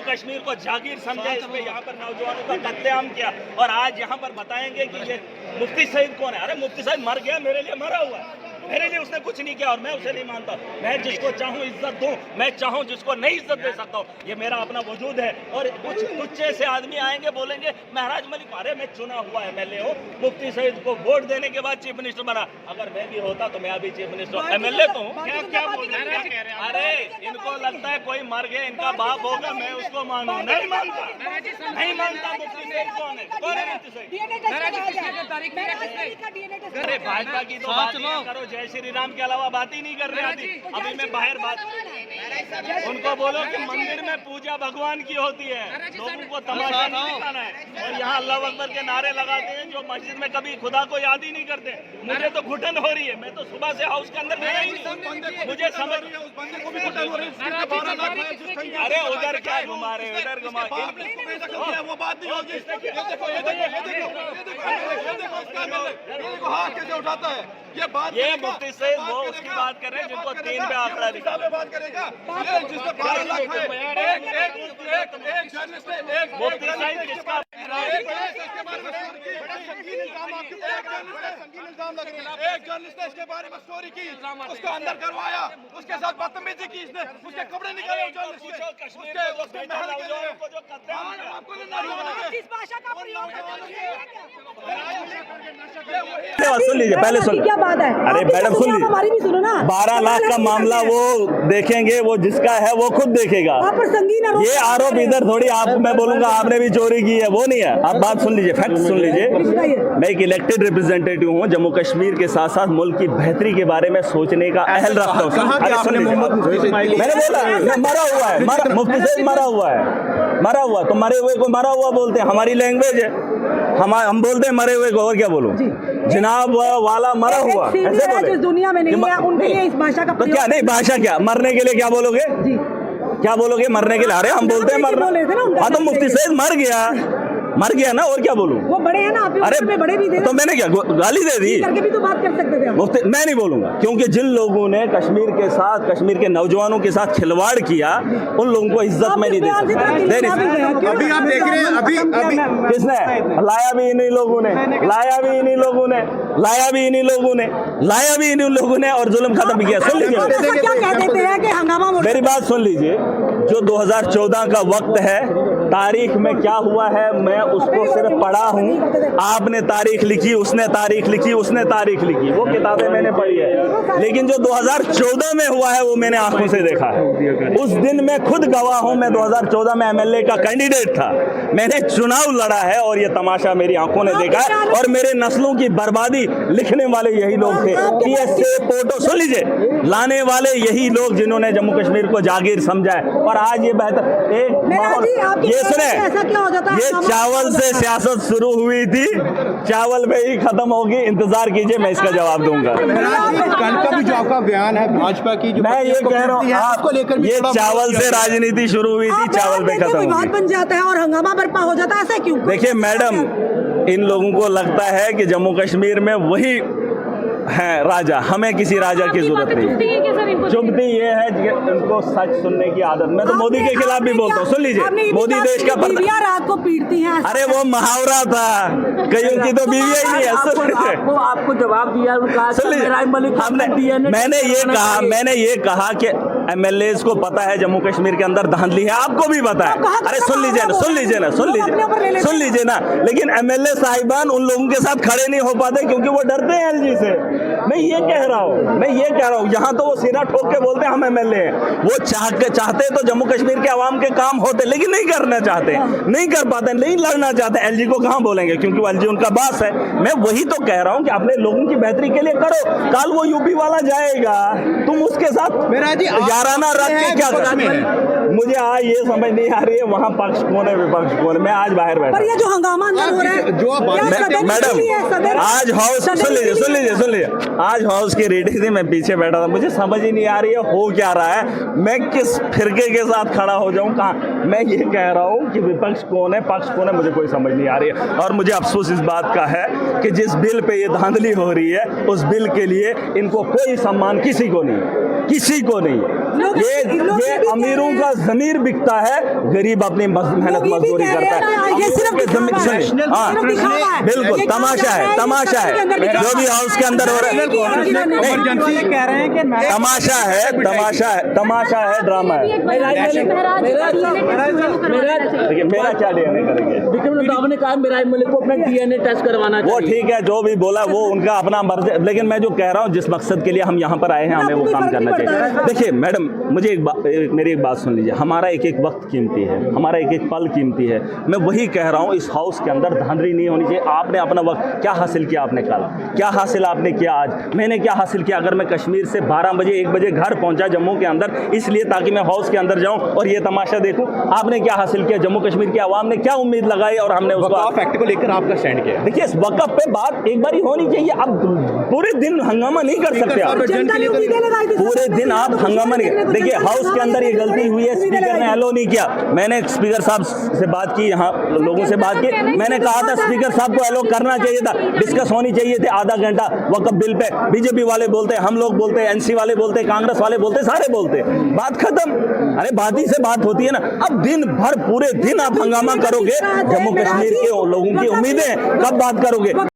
कश्मीर को जागीर समझा, इस पे यहाँ पर नौजवानों का कत्लेआम किया और आज यहाँ पर बताएंगे कि ये मुफ्ती सईद कौन है। अरे मुफ्ती सईद मर गया, मेरे लिए मरा हुआ है, मेरे लिए उसने कुछ नहीं किया और मैं उसे नहीं मानता। मैं जिसको चाहूँ इज्जत दूँ, मैं चाहूँ जिसको नहीं इज्जत दे सकता हूँ, ये मेरा अपना वजूद है। और कुछ तुच्छे से आदमी आएंगे बोलेंगे महराज मलिक, अरे मैं चुना हुआ MLA हूँ, मुफ्ती सईद को वोट देने के बाद चीफ मिनिस्टर बना। अगर मैं भी होता तो मैं अभी चीफ मिनिस्टर MLA तो हूँ। अरे इनको लगता है कोई मर गया, इनका बाप होगा, मैं उसको मानूं। नहीं मानता, नहीं मानता। मुफ्ती सईद कौन है? कौन है मुफ्ती सईद? अरे भाजपा की तो बात नहीं करो, जय श्री राम के अलावा बात ही नहीं कर रहे आदमी। अभी मैं बाहर बात, उनको बोलो कि मंदिर में पूजा भगवान की होती है, लोगों को तमाशा नहीं दिखाना है। और यहाँ अल्लाह अकबर के नारे लगाते हैं जो मस्जिद में कभी खुदा को याद ही नहीं करते। मुझे तो घुटन हो रही है, मैं तो सुबह से हाउस के अंदर गया ही नहीं, मुझे समझ। अरे उधर क्या घुमा रहे, उधर घुमा वो बात नहीं होगी। कैसे उठाता है ये बात? ये मुफ्ती सईद वो उसकी बात कर रहे हैं जिनको 3 पे आंकड़ा दिखा। बात करेगा जिसको 12 लाख है, एक जर्नलिस्ट है, एक मुफ्ती सईद किसका एक जर्नलिस्ट ने इसके बारे में स्टोरी की, उसको अंदर करवाया, उसके साथ बदतमीजी की, इसने उसके कपड़े निकाले। सुन लीजिए, पहले सुन। क्या बात है? अरे मैडम सुन लीजिए, हमारी भी सुनो ना। 12 लाख का मामला वो देखेंगे, वो जिसका है वो खुद देखेगा। ये आरोप इधर थोड़ी आप मैं बोलूंगा आपने भी चोरी की है, वो नहीं है। आप बात सुन लीजिए, फैक्ट सुन लीजिए। मैं एक इलेक्टेड रिप्रेजेंटेटिव हूँ, जम्मू कश्मीर के साथ साथ मुल्क की बेहतरी के बारे में सोचने का अहल रखता हूँ। मैंने बोला मरा हुआ है, मुफ्ती सईद मरा हुआ है, मरा हुआ तो मरे हुए को मरा हुआ बोलते हैं, हमारी लैंग्वेज है, हम बोलते हैं मरे हुए को, और क्या बोलूं? जनाब वाला मरा हुआ ऐसे बोले। दुनिया में नहीं है, उनके लिए इस भाषा का तो क्या नहीं, भाषा क्या, मरने के लिए क्या बोलोगे? क्या बोलोगे मरने के लिए? अरे हम बोलते हैं मरना। हाँ तो मुफ्ती सईद मर गया ना, और क्या बोलूं? वो बड़े हैं ना, आप अरे में बड़े भी थे, तो मैंने क्या गाली दे दी? करके भी तो बात कर सकते थे। मुफ्ती मैं नहीं बोलूंगा, क्योंकि जिन लोगों ने कश्मीर के साथ, कश्मीर के नौजवानों के साथ खिलवाड़ किया, उन लोगों को इज्जत में नहीं दे सकता। अभी आप देख रहे हैं, अभी किसने लाया भी इन्हीं लोगों ने, लाया भी इन्हीं लोगों ने, लाया भी इन्हीं लोगों ने, लाया भी इन्हीं लोगों ने, और जुल्म खत्म किया। सुन लीजिए, मेरी बात सुन लीजिए। जो 2014 का वक्त है, तारीख में क्या हुआ है मैं उसको सिर्फ पढ़ा हूँ। आपने तारीख लिखी, उसने तारीख लिखी, उसने तारीख लिखी, वो किताबें मैंने पढ़ी है। लेकिन जो 2014 में हुआ है वो मैंने आंखों से देखा है। उस दिन मैं खुद गवाह हूँ, मैं 2014 में MLA का कैंडिडेट था, मैंने चुनाव लड़ा है और ये तमाशा मेरी आंखों ने देखा है। और मेरे नस्लों की बर्बादी लिखने वाले यही लोग थे, PSA फोटो सुन लीजिए, लाने वाले यही लोग जिन्होंने जम्मू कश्मीर को जागीर समझा है। और आज ये बेहतर एक ये सुने, ये चावल से सियासत शुरू हुई थी, चावल में ही खत्म होगी, इंतजार कीजिए, मैं इसका जवाब दूंगा। कल का भी जो आपका बयान है भाजपा की, जो मैं ये कह रहा हूँ आपको लेकर, ये चावल से राजनीति शुरू हुई थी, चावल पे खत्म होगी, बन जाता है और हंगामा बर्पा हो जाता है, ऐसा क्यों? देखिए मैडम, इन लोगों को लगता है कि जम्मू कश्मीर में वही है राजा, हमें किसी राजा की जरूरत नहीं। चुभती ये है कि उनको सच सुनने की आदत। मैं तो मोदी के खिलाफ भी बोलता हूँ, सुन लीजिए, मोदी देश का रात को पीटती हैं। अरे वो मुहावरा था, कईयों की तो बीवियां ही नहीं है। आपको जवाब दिया, मैंने ये कहा कि MLAs को पता है जम्मू कश्मीर के अंदर धांधली है, आपको भी पता है। अरे सुन लीजिए ना, लेकिन MLA साहिबान उन लोगों के साथ खड़े नहीं हो पाते क्योंकि वो डरते हैं LG से। मैं ये कह रहा हूँ, यहाँ तो वो सीना ठोक के बोलते हैं हम MLA हैं। वो चाहते तो जम्मू कश्मीर के आवाम के काम होते, लेकिन नहीं करना चाहते, नहीं कर पाते, नहीं लड़ना चाहते। LG को कहाँ बोलेंगे क्योंकि LG उनका बास है। मैं वही तो कह रहा हूँ कि अपने लोगों की बेहतरी के लिए करो। कल वो UP वाला जाएगा, तुम उसके साथ याराना रख के क्या मुझे आज ये समझ नहीं आ रही है वहाँ पक्ष कौन है विपक्ष कौन है। मैं आज बाहर बैठा पर ये जो हंगामा अंदर हो रहा है जो आप बात क्या करते हैं, सदन के लिए है? मैडम सदन- आज हाउस सदन सुन के लिए लीजिए आज हाउस की रीडिंग थी, मैं पीछे बैठा था, मुझे समझ ही नहीं आ रही है हो क्या रहा है, मैं किस फिरके के साथ खड़ा हो जाऊं कहाँ। मैं ये कह रहा हूं कि विपक्ष कौन है पक्ष कौन है मुझे कोई समझ नहीं आ रही है। और मुझे अफसोस इस बात का है कि जिस बिल पे ये धांधली हो रही है उस बिल के लिए इनको कोई सम्मान किसी को नहीं, किसी को नहीं। लोग ये अमीरों का जमीर बिकता है, गरीब अपनी मेहनत लोग ये भी मजदूरी कह करता रहे है। हैं, ये सिर्फ दिखावा है। हाँ, सिर्फ दिखावा है। बिल्कुल ये तमाशा है, तमाशा है जो भी हाउस के अंदर हो रहा है, इमरजेंसी कह रहे हैं कि तमाशा है, तमाशा है, ड्रामा है। देखिए मेरा क्या डीएनए करेंगे, विक्रम राव ने कहा मेरा एमएलए को अपना डीएनए टेस्ट करवाना वो चाहिए। ठीक है जो भी बोला वो उनका अपना मर्जी, लेकिन मैं जो कह रहा हूँ जिस मकसद के लिए हम यहाँ पर आए हैं हमें वो काम करना चाहिए। देखिए मैडम मुझे मेरी एक बात सुन लीजिए, हमारा एक एक वक्त कीमती है, हमारा एक एक पल कीमती है। मैं वही कह रहा हूँ इस हाउस के अंदर धांधली नहीं होनी चाहिए। आपने अपना वक्त क्या हासिल किया, आपने कल क्या हासिल आपने किया, आज मैंने क्या हासिल किया। अगर मैं कश्मीर से 12 बजे 1 बजे घर पहुंचा जम्मू के अंदर इसलिए ताकि मैं हाउस के अंदर जाऊं और ये तमाशा देखूं, आपने क्या हासिल किया, जम्मू कश्मीर की आवाम ने क्या उम्मीद लगाई और हमने उसको वक़्फ़ एक्ट को लेकर आपका स्टैंड क्या है? देखिए इस वक़्फ़ पे बात एक बारी होनी चाहिए। अब पूरे दिन हंगामा नहीं कर सकते आप, जनता ने उम्मीदें लगाई थी। पूरे दिन आप हंगामा नहीं। देखिए हाउस के अंदर ये गलती हुई है, स्पीकर ने अलो नहीं किया। मैंने स्पीकर साहब से बात की, यहाँ लोगों से बात की, मैंने कहा था स्पीकर साहब को अलो करना चाहिए था, डिस्कस होनी चाहिए थे आधा घंटा वक़्फ़ बिल पे। बीजेपी वाले बोलते, हम लोग बोलते, एनसी वाले बोलते, कांग्रेस वाले बोलते, सारे बोलते, बात खत्म। अरे बात ही से बात होती है ना। अब दिन भर पूरे दिन आप हंगामा करोगे, जम्मू कश्मीर के लोगों की उम्मीदें कब बात करोगे।